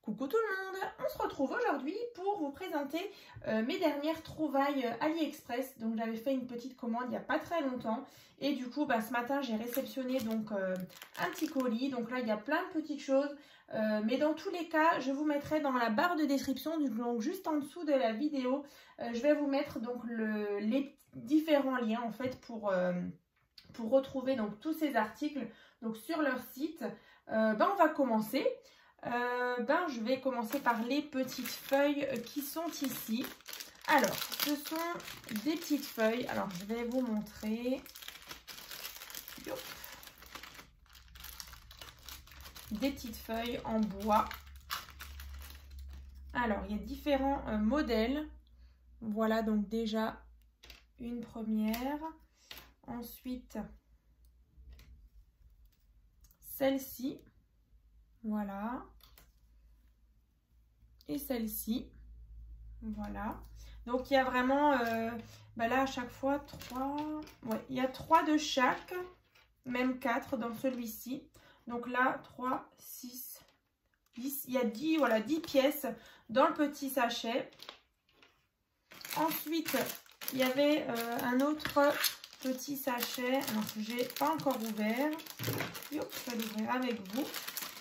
Coucou tout le monde, on se retrouve aujourd'hui pour vous présenter mes dernières trouvailles AliExpress. Donc j'avais fait une petite commande il n'y a pas très longtemps et du coup ce matin j'ai réceptionné donc un petit colis. Donc là il y a plein de petites choses, mais dans tous les cas je vous mettrai dans la barre de description, donc juste en dessous de la vidéo, je vais vous mettre donc les différents liens en fait pour retrouver donc tous ces articles donc sur leur site. On va commencer. Je vais commencer par les petites feuilles qui sont ici. Alors, ce sont des petites feuilles. Alors, je vais vous montrer. Des petites feuilles en bois. Alors, il y a différents modèles. Voilà donc déjà une première. Ensuite, celle-ci. Voilà. Et celle-ci. Voilà. Donc, il y a vraiment, là, à chaque fois, 3. Ouais, il y a 3 de chaque. Même 4 dans celui-ci. Donc là, 3, 6, 10. Il y a 10, voilà, 10 pièces dans le petit sachet. Ensuite, il y avait un autre petit sachet. Alors, que je n'ai pas encore ouvert. Je vais l'ouvrir avec vous.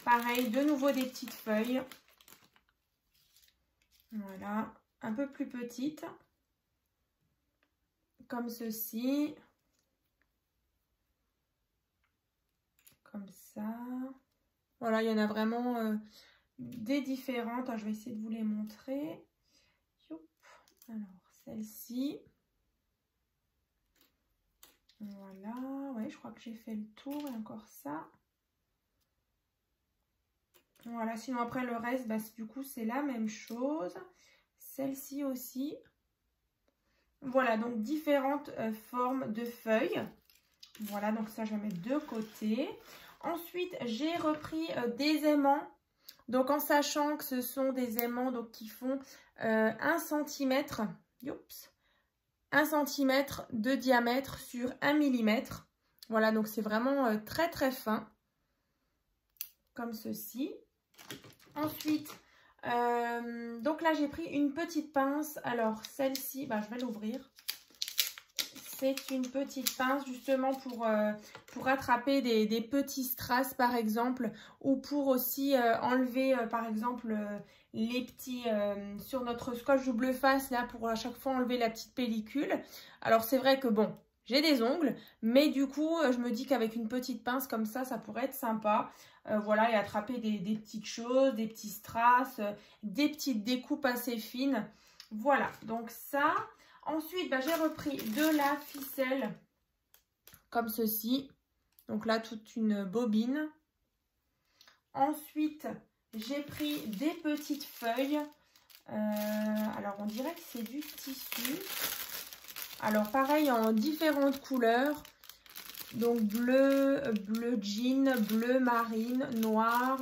Pareil, de nouveau des petites feuilles. Voilà, un peu plus petites. Comme ceci. Comme ça. Voilà, il y en a vraiment des différentes. Alors, je vais essayer de vous les montrer. Alors, celle-ci. Voilà, ouais, je crois que j'ai fait le tour. Et encore ça. Voilà, sinon après le reste, du coup, c'est la même chose. Celle-ci aussi. Voilà, donc différentes formes de feuilles. Voilà, donc ça, je vais mettre de côté. Ensuite, j'ai repris des aimants. Donc, en sachant que ce sont des aimants donc, qui font 1 cm. 1 cm de diamètre sur 1 mm. Voilà, donc c'est vraiment très, très fin. Comme ceci. Ensuite, donc là, j'ai pris une petite pince. Alors, celle-ci, je vais l'ouvrir. C'est une petite pince justement pour attraper des petits strass, par exemple. Ou pour aussi enlever, par exemple, les petits... sur notre scotch double face, là, pour à chaque fois enlever la petite pellicule. Alors, c'est vrai que, bon... J'ai des ongles, mais du coup, je me dis qu'avec une petite pince comme ça pourrait être sympa. Voilà, et attraper des petites choses, des petits strass, des petites découpes assez fines. Voilà, donc ça. Ensuite, j'ai repris de la ficelle, comme ceci. Donc là, toute une bobine. Ensuite, j'ai pris des petites feuilles. Alors, on dirait que c'est du tissu. Alors, pareil, en différentes couleurs. Donc, bleu jean, bleu marine, noir.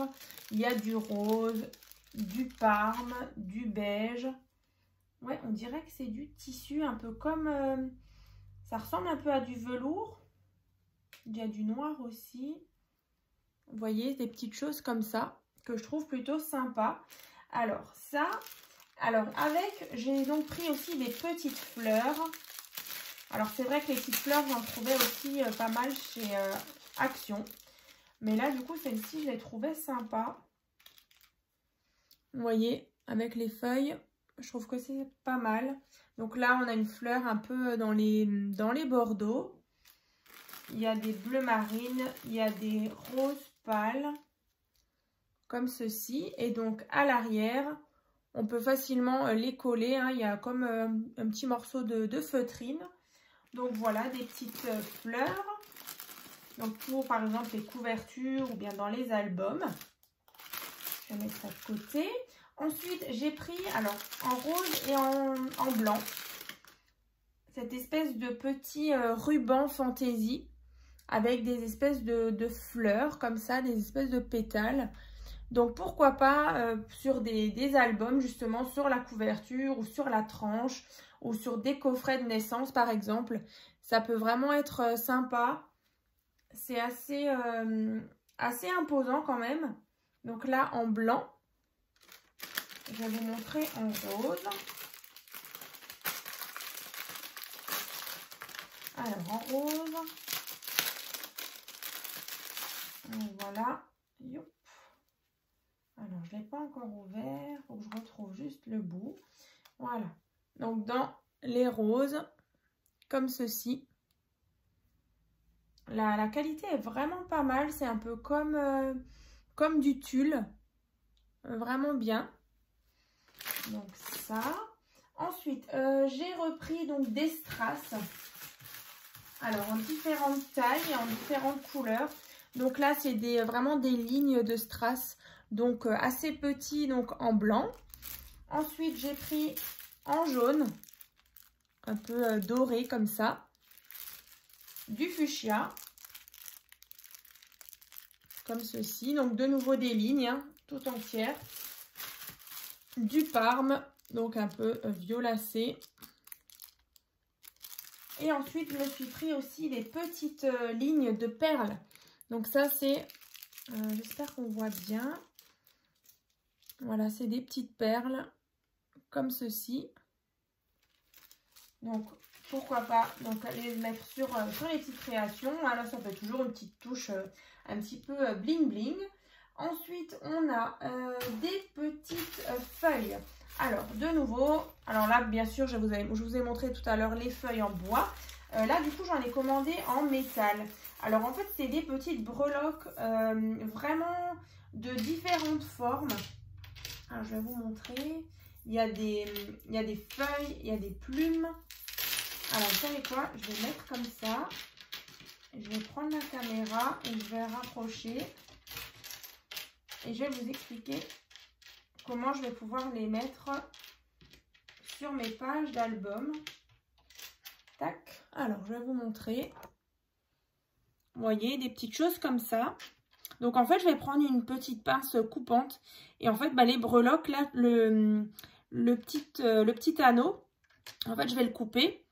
Il y a du rose, du parme, du beige. Ouais, on dirait que c'est du tissu, un peu comme... ça ressemble un peu à du velours. Il y a du noir aussi. Vous voyez, des petites choses comme ça, que je trouve plutôt sympa. Alors, ça... Alors, j'ai donc pris aussi des petites fleurs. Alors, c'est vrai que les petites fleurs, j'en trouvais aussi pas mal chez Action. Mais là, du coup, celle-ci, je l'ai trouvée sympa. Vous voyez, avec les feuilles, je trouve que c'est pas mal. Donc là, on a une fleur un peu dans les bordeaux. Il y a des bleus marines, il y a des roses pâles, comme ceci. Et donc, à l'arrière, on peut facilement les coller. Hein. Il y a comme un petit morceau de feutrine. Donc voilà, des petites fleurs. Donc pour par exemple les couvertures ou bien dans les albums. Je vais mettre ça de côté. Ensuite, j'ai pris, alors en rose et en blanc, cette espèce de petit ruban fantaisie avec des espèces de fleurs comme ça, des espèces de pétales. Donc pourquoi pas sur des albums justement, sur la couverture ou sur la tranche ou sur des coffrets de naissance par exemple. Ça peut vraiment être sympa. C'est assez imposant quand même. Donc là en blanc. je vais vous montrer en rose. Alors, en rose. Voilà. Youp. Alors, je ne l'ai pas encore ouvert. Il faut que je retrouve juste le bout. Voilà. Donc, dans les roses, comme ceci. La qualité est vraiment pas mal. C'est un peu comme du tulle. Vraiment bien. Donc, ça. Ensuite, j'ai repris donc des strass. Alors, en différentes tailles et en différentes couleurs. Donc là, c'est vraiment des lignes de strass. Donc, assez petits, donc en blanc. Ensuite, j'ai pris en jaune. Un peu doré comme ça. Du fuchsia. Comme ceci. Donc, de nouveau des lignes, hein, tout entières. Du parme. Donc, un peu violacé. Et ensuite, je me suis pris aussi des petites lignes de perles. Donc ça, c'est, j'espère qu'on voit bien. Voilà, c'est des petites perles comme ceci. Donc, pourquoi pas donc les mettre sur les petites créations. Alors, ça fait toujours une petite touche un petit peu bling bling. Ensuite, on a des petites feuilles. Alors, de nouveau, alors là, bien sûr, je vous ai montré tout à l'heure les feuilles en bois. Là, du coup, j'en ai commandé en métal. Alors, en fait, c'est des petites breloques vraiment de différentes formes. Alors, je vais vous montrer. Il y a des feuilles, il y a des plumes. Alors, vous savez quoi? Je vais mettre comme ça. Je vais prendre la caméra et je vais rapprocher. Et je vais vous expliquer comment je vais pouvoir les mettre sur mes pages d'album. Tac. Alors, je vais vous montrer. Vous voyez, des petites choses comme ça. Donc, en fait, je vais prendre une petite pince coupante. Et en fait, bah, les breloques, là, le petit anneau, en fait, je vais le couper.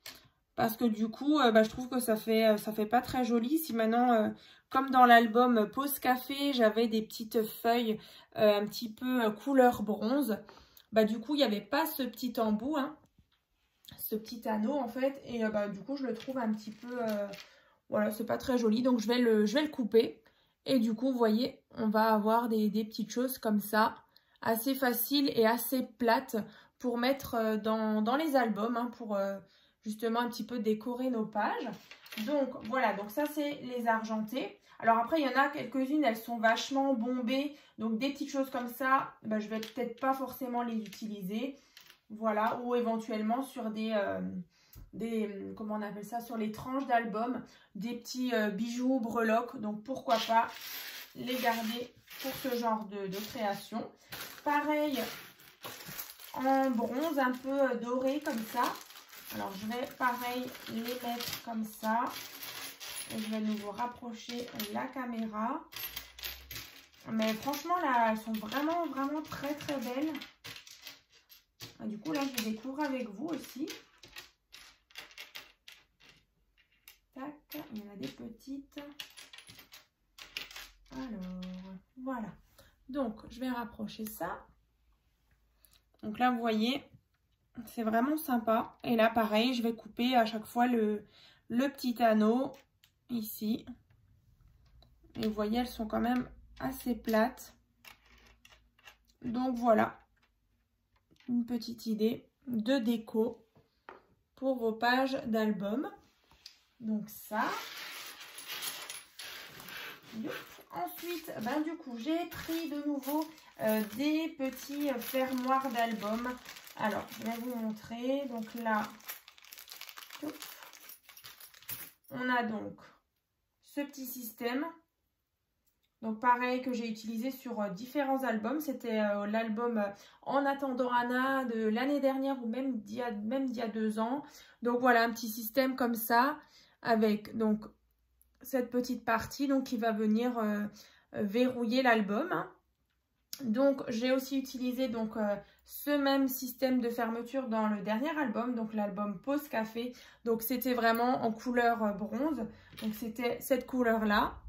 Parce que du coup, bah, je trouve que ça fait pas très joli. Si maintenant, comme dans l'album Pause Café, j'avais des petites feuilles un petit peu couleur bronze. Bah, du coup, il n'y avait pas ce petit embout, hein, ce petit anneau en fait. Et bah, du coup, je le trouve un petit peu... voilà, c'est pas très joli. Donc, je vais le couper. Et du coup, vous voyez, on va avoir des petites choses comme ça. Assez faciles et assez plates pour mettre dans les albums, hein, pour... justement un petit peu décorer nos pages. Donc voilà, donc ça c'est les argentés. Alors après il y en a quelques-unes, elles sont vachement bombées. Donc des petites choses comme ça, bah, je vais peut-être pas forcément les utiliser. Voilà, ou éventuellement sur comment on appelle ça, sur les tranches d'album, des petits bijoux, breloques. Donc pourquoi pas les garder pour ce genre de création. Pareil en bronze un peu doré comme ça. Alors, je vais, pareil, les mettre comme ça. Et je vais nouveau rapprocher la caméra. Mais franchement, là, elles sont vraiment, vraiment très, très belles. Et du coup, là, je les découvre avec vous aussi. Tac, il y en a des petites. Alors, voilà. Donc, je vais rapprocher ça. Donc là, vous voyez... C'est vraiment sympa. Et là, pareil, je vais couper à chaque fois le petit anneau ici. Et vous voyez, elles sont quand même assez plates. Donc voilà, une petite idée de déco pour vos pages d'album. Donc ça. Ensuite, ben, du coup, j'ai pris de nouveau des petits fermoirs d'album. Alors, je vais vous montrer. Donc là, on a donc ce petit système. Donc pareil que j'ai utilisé sur différents albums. C'était l'album En attendant Anna de l'année dernière ou même d'il y a 2 ans. Donc voilà, un petit système comme ça avec donc cette petite partie donc qui va venir verrouiller l'album. Donc j'ai aussi utilisé donc ce même système de fermeture dans le dernier album, donc l'album Pause Café. Donc c'était vraiment en couleur bronze, donc c'était cette couleur là.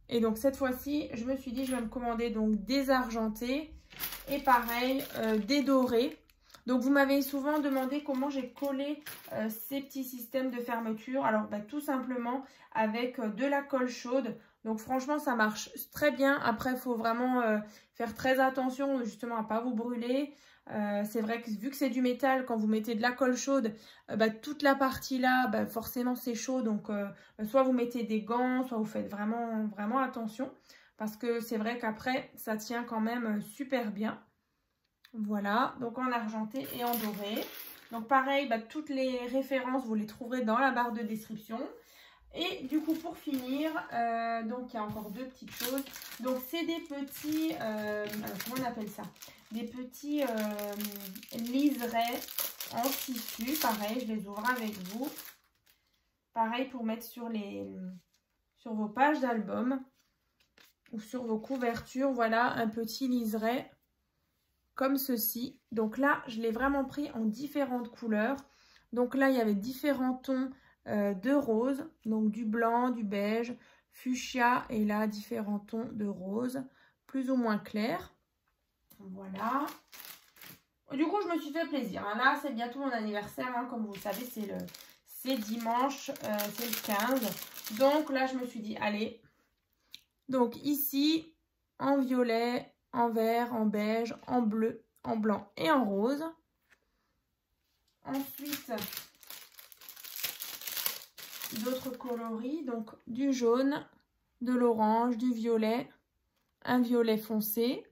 Et donc cette fois-ci, je me suis dit je vais me commander donc des argentés. Et pareil, des dorés. Donc, vous m'avez souvent demandé comment j'ai collé ces petits systèmes de fermeture. Alors, tout simplement avec de la colle chaude. Donc, franchement, ça marche très bien. Après, il faut vraiment faire très attention justement à ne pas vous brûler. C'est vrai que vu que c'est du métal, quand vous mettez de la colle chaude, toute la partie là, forcément, c'est chaud. Donc, soit vous mettez des gants, soit vous faites vraiment, vraiment attention. Parce que c'est vrai qu'après, ça tient quand même super bien. Voilà, donc en argenté et en doré. Donc pareil, toutes les références, vous les trouverez dans la barre de description. Et du coup, pour finir, donc il y a encore deux petites choses. Donc c'est des petits, alors comment on appelle ça? Des petits liserés en tissu. Pareil, je les ouvre avec vous. Pareil pour mettre sur vos pages d'album ou sur vos couvertures. Voilà, un petit liseré comme ceci. Donc là, je l'ai vraiment pris en différentes couleurs. Donc là, il y avait différents tons de rose. Donc du blanc, du beige, fuchsia et là, différents tons de rose, plus ou moins clairs. Voilà. Du coup, je me suis fait plaisir. Là, c'est bientôt mon anniversaire. Comme vous le savez, c'est dimanche, c'est le 15. Donc là, je me suis dit, allez. Donc ici, en violet, en vert, en beige, en bleu, en blanc et en rose. Ensuite, d'autres coloris, donc du jaune, de l'orange, du violet, un violet foncé,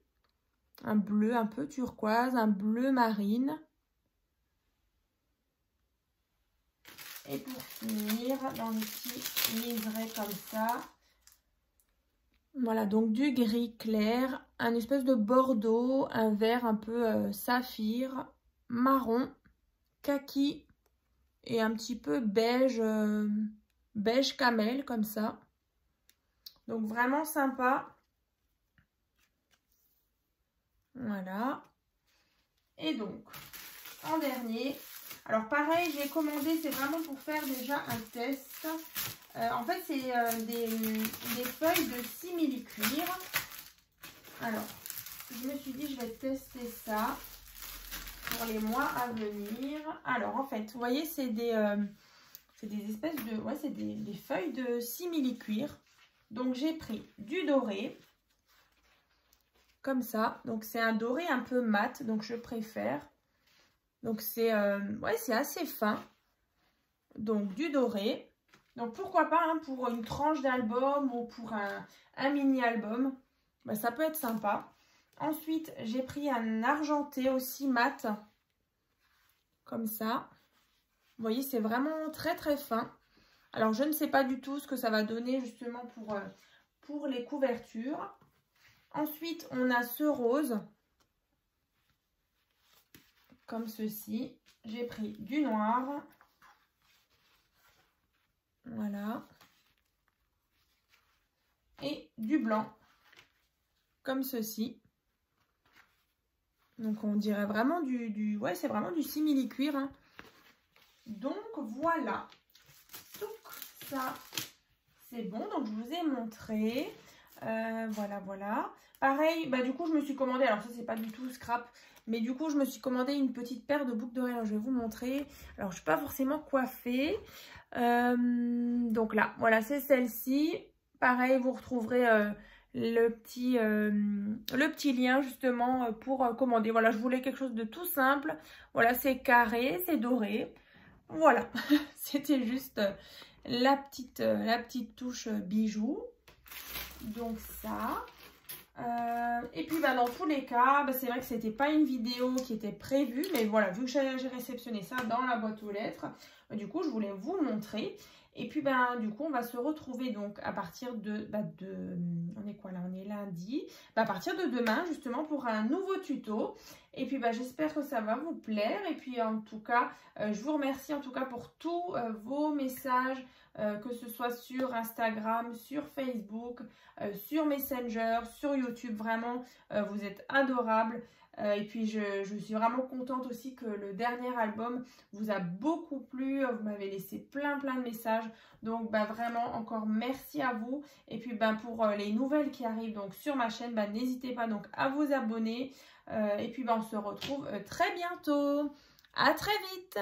un bleu un peu turquoise, un bleu marine. Et pour finir, dans les petits liserés comme ça, voilà, donc du gris clair, un espèce de bordeaux, un vert un peu saphir, marron, kaki et un petit peu beige, beige camel comme ça. Donc vraiment sympa. Voilà. Et donc, en dernier, alors pareil, j'ai commandé, c'est vraiment pour faire déjà un test. En fait, c'est des feuilles de simili-cuir. Alors, je me suis dit, je vais tester ça pour les mois à venir. Alors, en fait, vous voyez, c'est des espèces de... Ouais, c'est des feuilles de simili-cuir. Donc, j'ai pris du doré. Comme ça. Donc, c'est un doré un peu mat. Donc, je préfère. Donc, c'est ouais, c'est assez fin. Donc, du doré. Donc, pourquoi pas pour une tranche d'album ou pour un mini-album. Ça peut être sympa. Ensuite, j'ai pris un argenté aussi mat. Comme ça. Vous voyez, c'est vraiment très très fin. Alors, je ne sais pas du tout ce que ça va donner justement pour les couvertures. Ensuite, on a ce rose. Comme ceci. J'ai pris du noir. Voilà. Et du blanc. Comme ceci. Donc, on dirait vraiment ouais, c'est vraiment du simili-cuir. Donc, voilà. Donc, ça, c'est bon. Donc, je vous ai montré. Voilà, voilà. Pareil, du coup, je me suis commandé. Alors, ça, c'est pas du tout scrap. Mais du coup, je me suis commandé une petite paire de boucles d'oreilles. Alors, je vais vous montrer. Alors, je ne suis pas forcément coiffée. Donc là, voilà, c'est celle-ci. Pareil, vous retrouverez le petit lien justement pour commander. Voilà, je voulais quelque chose de tout simple. Voilà, c'est carré, c'est doré. Voilà, c'était juste la petite touche bijou. Donc ça. Et puis dans tous les cas, c'est vrai que c'était pas une vidéo qui était prévue, mais voilà, vu que j'ai réceptionné ça dans la boîte aux lettres, du coup je voulais vous le montrer. Et puis du coup on va se retrouver donc à partir de on est quoi là, on est lundi, à partir de demain justement pour un nouveau tuto. Et puis j'espère que ça va vous plaire. Et puis en tout cas je vous remercie en tout cas pour tous vos messages, que ce soit sur Instagram, sur Facebook, sur Messenger, sur YouTube. Vraiment, vous êtes adorables. Et puis, je suis vraiment contente aussi que le dernier album vous a beaucoup plu. Vous m'avez laissé plein de messages. Donc, vraiment, encore merci à vous. Et puis, pour les nouvelles qui arrivent donc sur ma chaîne, n'hésitez pas donc à vous abonner. Et puis, on se retrouve très bientôt. À très vite!